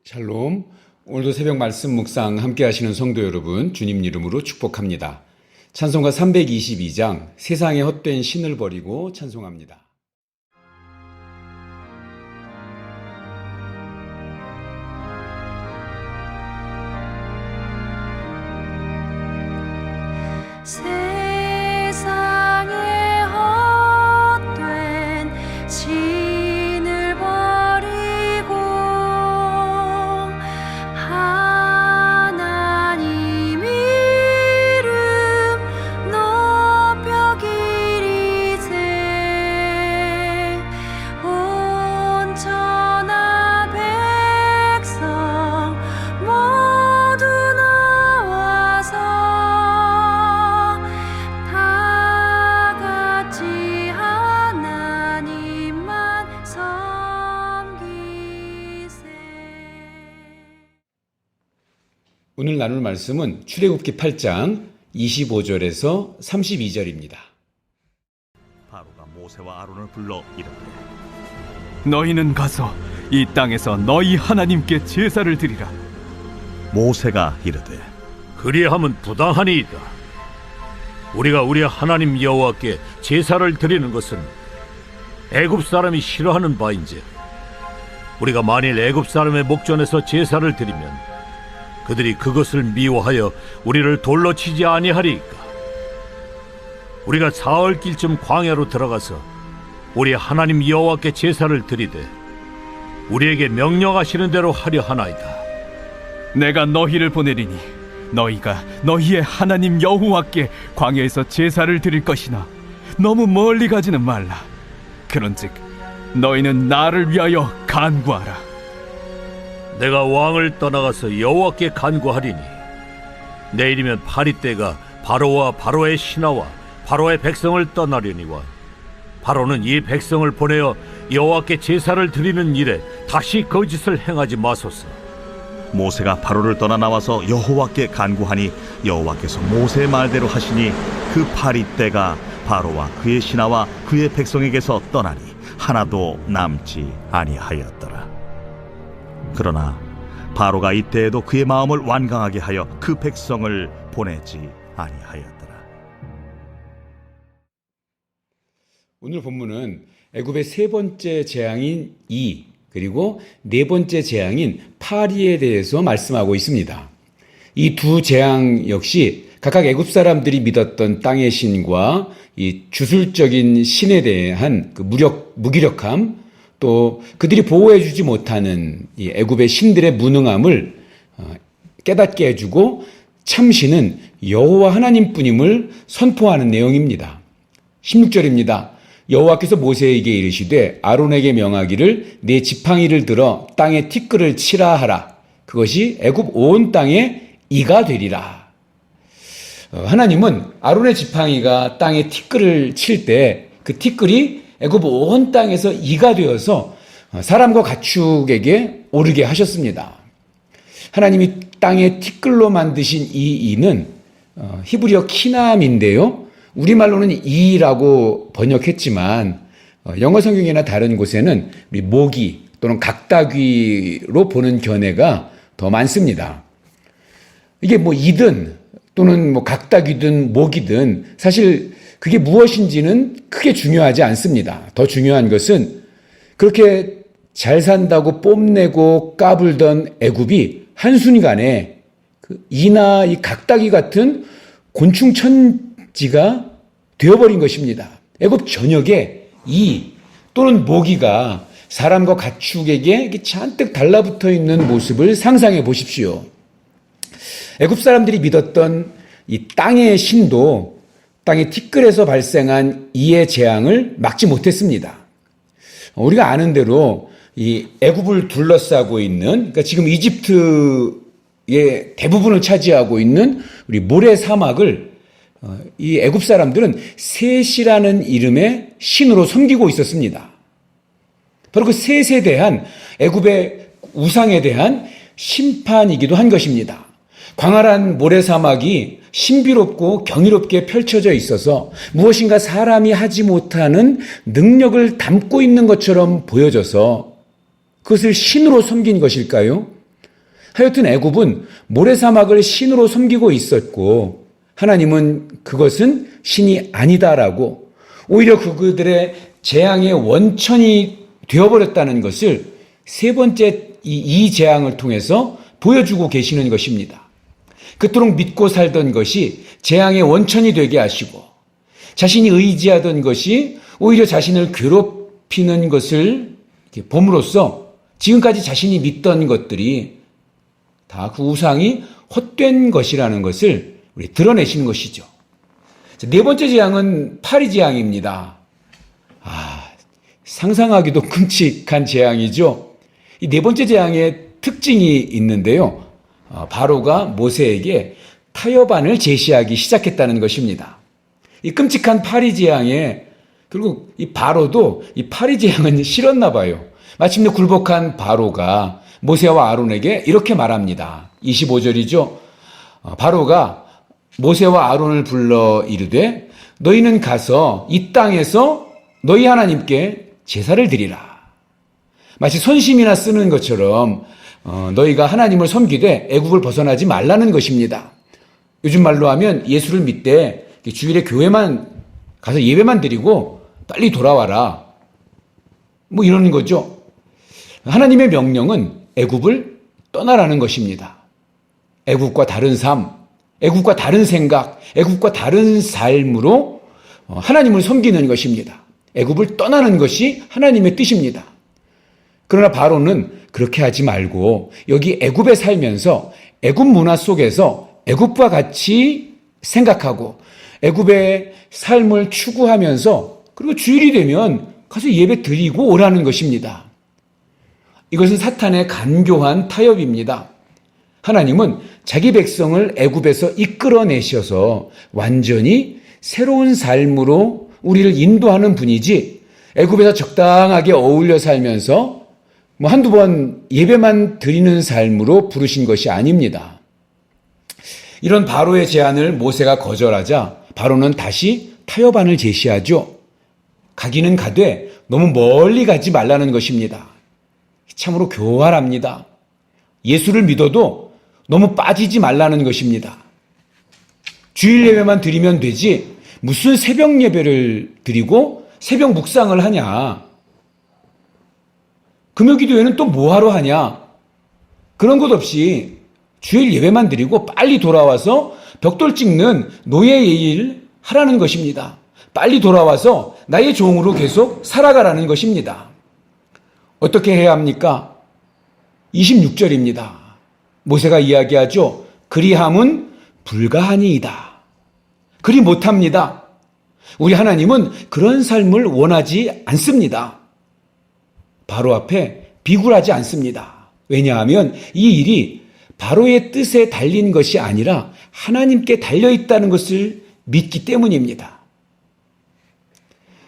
샬롬. 오늘도 새벽 말씀 묵상 함께 하시는 성도 여러분, 주님 이름으로 축복합니다. 찬송가 322장, 세상에 헛된 신을 버리고 찬송합니다. 세상에 헛된 신을 버리고 하나님 이름 높여 기리세. 온 천하 백성 모두 나와서 다 같이 하나님만 섬기세. 오늘 나눌 말씀은 출애굽기 8장 25절에서 32절입니다. 바로가 모세와 아론을 불러 이르되 너희는 가서 이 땅에서 너희 하나님께 제사를 드리라. 모세가 이르되 그리함은 부당하니이다. 우리가 우리 하나님 여호와께 제사를 드리는 것은 애굽 사람이 싫어하는 바인즉 우리가 만일 애굽 사람의 목전에서 제사를 드리면 그들이 그것을 미워하여 우리를 돌로 치지 아니하리이까. 우리가 사흘길쯤 광야로 들어가서 우리 하나님 여호와께 제사를 드리되 우리에게 명령하시는 대로 하려 하나이다. 내가 너희를 보내리니 너희가 너희의 하나님 여호와께 광야에서 제사를 드릴 것이나 너무 멀리 가지는 말라. 그런즉 너희는 나를 위하여 간구하라. 내가 왕을 떠나가서 여호와께 간구하리니 내일이면 파리떼가 바로와 바로의 신하와 바로의 백성을 떠나려니와 바로는 이 백성을 보내어 여호와께 제사를 드리는 일에 다시 거짓을 행하지 마소서. 모세가 바로를 떠나 나와서 여호와께 간구하니 여호와께서 모세의 말대로 하시니 그 파리떼가 바로와 그의 신하와 그의 백성에게서 떠나니 하나도 남지 아니하였더라. 그러나 바로가 이때에도 그의 마음을 완강하게 하여 그 백성을 보내지 아니하였더라. 오늘 본문은 애굽의 세 번째 재앙인 이, 그리고 네 번째 재앙인 파리에 대해서 말씀하고 있습니다. 이 두 재앙 역시 각각 애굽 사람들이 믿었던 땅의 신과 이 주술적인 신에 대한 그 무기력함, 또 그들이 보호해주지 못하는 이 애굽의 신들의 무능함을 깨닫게 해주고 참신은 여호와 하나님뿐임을 선포하는 내용입니다. 16절입니다. 여호와께서 모세에게 이르시되 아론에게 명하기를 내 지팡이를 들어 땅에 티끌을 치라 하라. 그것이 애굽 온 땅에 이가 되리라. 하나님은 아론의 지팡이가 땅에 티끌을 칠 때 그 티끌이 애굽 온 땅에서 이가 되어서 사람과 가축에게 오르게 하셨습니다. 하나님이 땅에 티끌로 만드신 이 이는 히브리어 키남인데요. 우리말로는 이라고 번역했지만 영어 성경이나 다른 곳에는 우리 모기 또는 각다귀로 보는 견해가 더 많습니다. 이게 뭐 이든 또는 뭐 각다귀든 모기든 사실 그게 무엇인지는 크게 중요하지 않습니다. 더 중요한 것은 그렇게 잘 산다고 뽐내고 까불던 애굽이 한순간에 그 이나 이 각다귀 같은 곤충 천지가 되어버린 것입니다. 애굽 전역에 이 또는 모기가 사람과 가축에게 잔뜩 달라붙어 있는 모습을 상상해 보십시오. 애굽 사람들이 믿었던 이 땅의 신도 땅의 티끌에서 발생한 이의 재앙을 막지 못했습니다. 우리가 아는 대로 이 애굽을 둘러싸고 있는, 그러니까 지금 이집트의 대부분을 차지하고 있는 우리 모래 사막을 이 애굽 사람들은 셋이라는 이름의 신으로 섬기고 있었습니다. 바로 그 셋에 대한 애굽의 우상에 대한 심판이기도 한 것입니다. 광활한 모래사막이 신비롭고 경이롭게 펼쳐져 있어서 무엇인가 사람이 하지 못하는 능력을 담고 있는 것처럼 보여져서 그것을 신으로 섬긴 것일까요? 하여튼 애굽은 모래사막을 신으로 섬기고 있었고 하나님은 그것은 신이 아니다라고 오히려 그들의 재앙의 원천이 되어버렸다는 것을 세 번째 이 재앙을 통해서 보여주고 계시는 것입니다. 그토록 믿고 살던 것이 재앙의 원천이 되게 하시고 자신이 의지하던 것이 오히려 자신을 괴롭히는 것을 봄으로써 지금까지 자신이 믿던 것들이 다 그 우상이 헛된 것이라는 것을 우리 드러내시는 것이죠. 네 번째 재앙은 파리 재앙입니다. 상상하기도 끔찍한 재앙이죠. 이 네 번째 재앙의 특징이 있는데요. 바로가 모세에게 타협안을 제시하기 시작했다는 것입니다. 이 끔찍한 파리 재앙에 결국 이 바로도 이 파리 재앙은 싫었나 봐요. 마침내 굴복한 바로가 모세와 아론에게 이렇게 말합니다. 25절이죠. 바로가 모세와 아론을 불러 이르되 너희는 가서 이 땅에서 너희 하나님께 제사를 드리라. 마치 선심이나 쓰는 것처럼 너희가 하나님을 섬기되 애국을 벗어나지 말라는 것입니다. 요즘 말로 하면 예수를 믿되 주일에 교회만 가서 예배만 드리고 빨리 돌아와라. 뭐 이러는 거죠. 하나님의 명령은 애굽을 떠나라는 것입니다. 애굽과 다른 삶, 애굽과 다른 생각, 애굽과 다른 삶으로 하나님을 섬기는 것입니다. 애굽을 떠나는 것이 하나님의 뜻입니다. 그러나 바로는 그렇게 하지 말고 여기 애굽에 살면서 애굽 문화 속에서 애굽과 같이 생각하고 애굽의 삶을 추구하면서 그리고 주일이 되면 가서 예배 드리고 오라는 것입니다. 이것은 사탄의 간교한 타협입니다. 하나님은 자기 백성을 애굽에서 이끌어내셔서 완전히 새로운 삶으로 우리를 인도하는 분이지 애굽에서 적당하게 어울려 살면서 한두 번 예배만 드리는 삶으로 부르신 것이 아닙니다. 이런 바로의 제안을 모세가 거절하자 바로는 다시 타협안을 제시하죠. 가기는 가되 너무 멀리 가지 말라는 것입니다. 참으로 교활합니다. 예수를 믿어도 너무 빠지지 말라는 것입니다. 주일 예배만 드리면 되지 무슨 새벽 예배를 드리고 새벽 묵상을 하냐. 금요기도회는 또 뭐하러 하냐. 그런 것 없이 주일 예배만 드리고 빨리 돌아와서 벽돌 찍는 노예의 일 하라는 것입니다. 빨리 돌아와서 나의 종으로 계속 살아가라는 것입니다. 어떻게 해야 합니까? 26절입니다. 모세가 이야기하죠. 그리함은 불가하니이다. 그리 못합니다. 우리 하나님은 그런 삶을 원하지 않습니다. 바로 앞에 비굴하지 않습니다. 왜냐하면 이 일이 바로의 뜻에 달린 것이 아니라 하나님께 달려있다는 것을 믿기 때문입니다.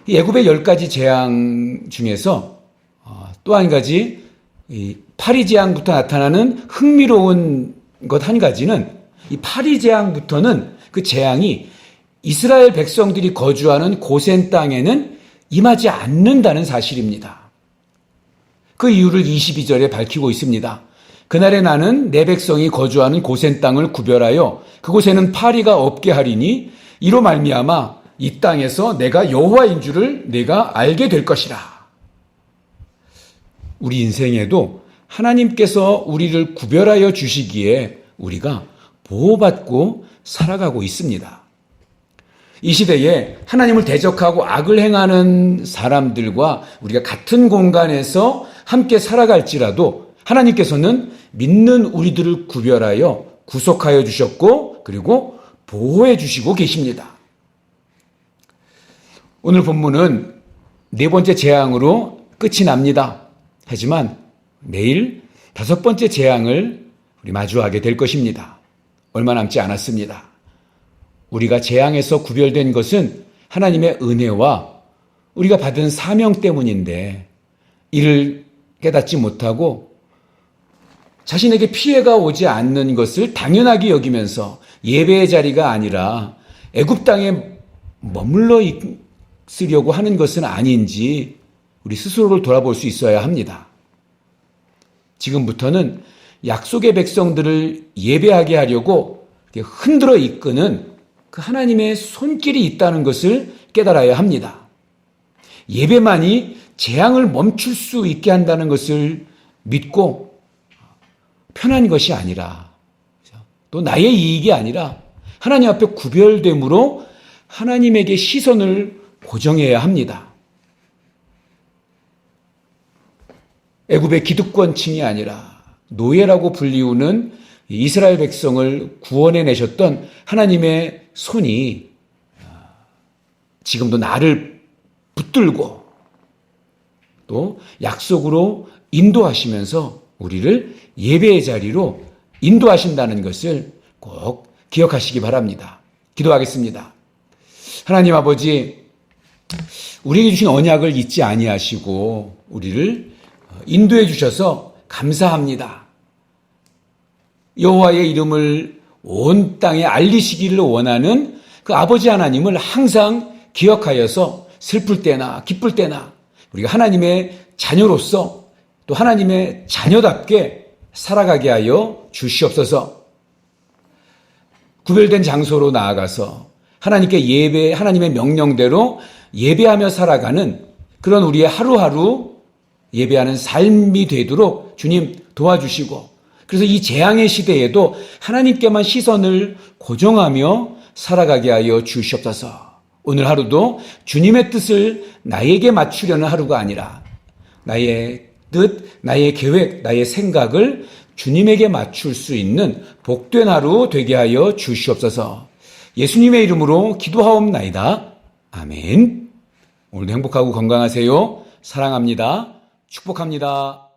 이 애굽의 10가지 재앙 중에서 또 한 가지 파리 재앙부터 나타나는 흥미로운 것 한 가지는 이 파리 재앙부터는 그 재앙이 이스라엘 백성들이 거주하는 고센 땅에는 임하지 않는다는 사실입니다. 그 이유를 22절에 밝히고 있습니다. 그날에 나는 내 백성이 거주하는 고센 땅을 구별하여 그곳에는 파리가 없게 하리니 이로 말미암아 이 땅에서 내가 여호와인 줄을 내가 알게 될 것이라. 우리 인생에도 하나님께서 우리를 구별하여 주시기에 우리가 보호받고 살아가고 있습니다. 이 시대에 하나님을 대적하고 악을 행하는 사람들과 우리가 같은 공간에서 함께 살아갈지라도 하나님께서는 믿는 우리들을 구별하여 구속하여 주셨고 그리고 보호해 주시고 계십니다. 오늘 본문은 네 번째 재앙으로 끝이 납니다. 하지만 내일 다섯 번째 재앙을 우리 마주하게 될 것입니다. 얼마 남지 않았습니다. 우리가 재앙에서 구별된 것은 하나님의 은혜와 우리가 받은 사명 때문인데 이를 깨닫지 못하고 자신에게 피해가 오지 않는 것을 당연하게 여기면서 예배의 자리가 아니라 애굽 땅에 머물러 있으려고 하는 것은 아닌지 우리 스스로를 돌아볼 수 있어야 합니다. 지금부터는 약속의 백성들을 예배하게 하려고 흔들어 이끄는 그 하나님의 손길이 있다는 것을 깨달아야 합니다. 예배만이 재앙을 멈출 수 있게 한다는 것을 믿고 편한 것이 아니라, 또 나의 이익이 아니라 하나님 앞에 구별됨으로 하나님에게 시선을 고정해야 합니다. 애굽의 기득권층이 아니라 노예라고 불리우는 이스라엘 백성을 구원해 내셨던 하나님의 손이 지금도 나를 붙들고 또 약속으로 인도하시면서 우리를 예배의 자리로 인도하신다는 것을 꼭 기억하시기 바랍니다. 기도하겠습니다. 하나님 아버지, 우리에게 주신 언약을 잊지 아니하시고 우리를 인도해 주셔서 감사합니다. 여호와의 이름을 온 땅에 알리시기를 원하는 그 아버지 하나님을 항상 기억하여서 슬플 때나 기쁠 때나 우리가 하나님의 자녀로서 또 하나님의 자녀답게 살아가게 하여 주시옵소서. 구별된 장소로 나아가서 하나님께 예배, 하나님의 명령대로 예배하며 살아가는 그런 우리의 하루하루 예배하는 삶이 되도록 주님 도와주시고, 그래서 이 재앙의 시대에도 하나님께만 시선을 고정하며 살아가게 하여 주시옵소서. 오늘 하루도 주님의 뜻을 나에게 맞추려는 하루가 아니라 나의 뜻, 나의 계획, 나의 생각을 주님에게 맞출 수 있는 복된 하루 되게 하여 주시옵소서. 예수님의 이름으로 기도하옵나이다. 아멘. 오늘도 행복하고 건강하세요. 사랑합니다. 축복합니다.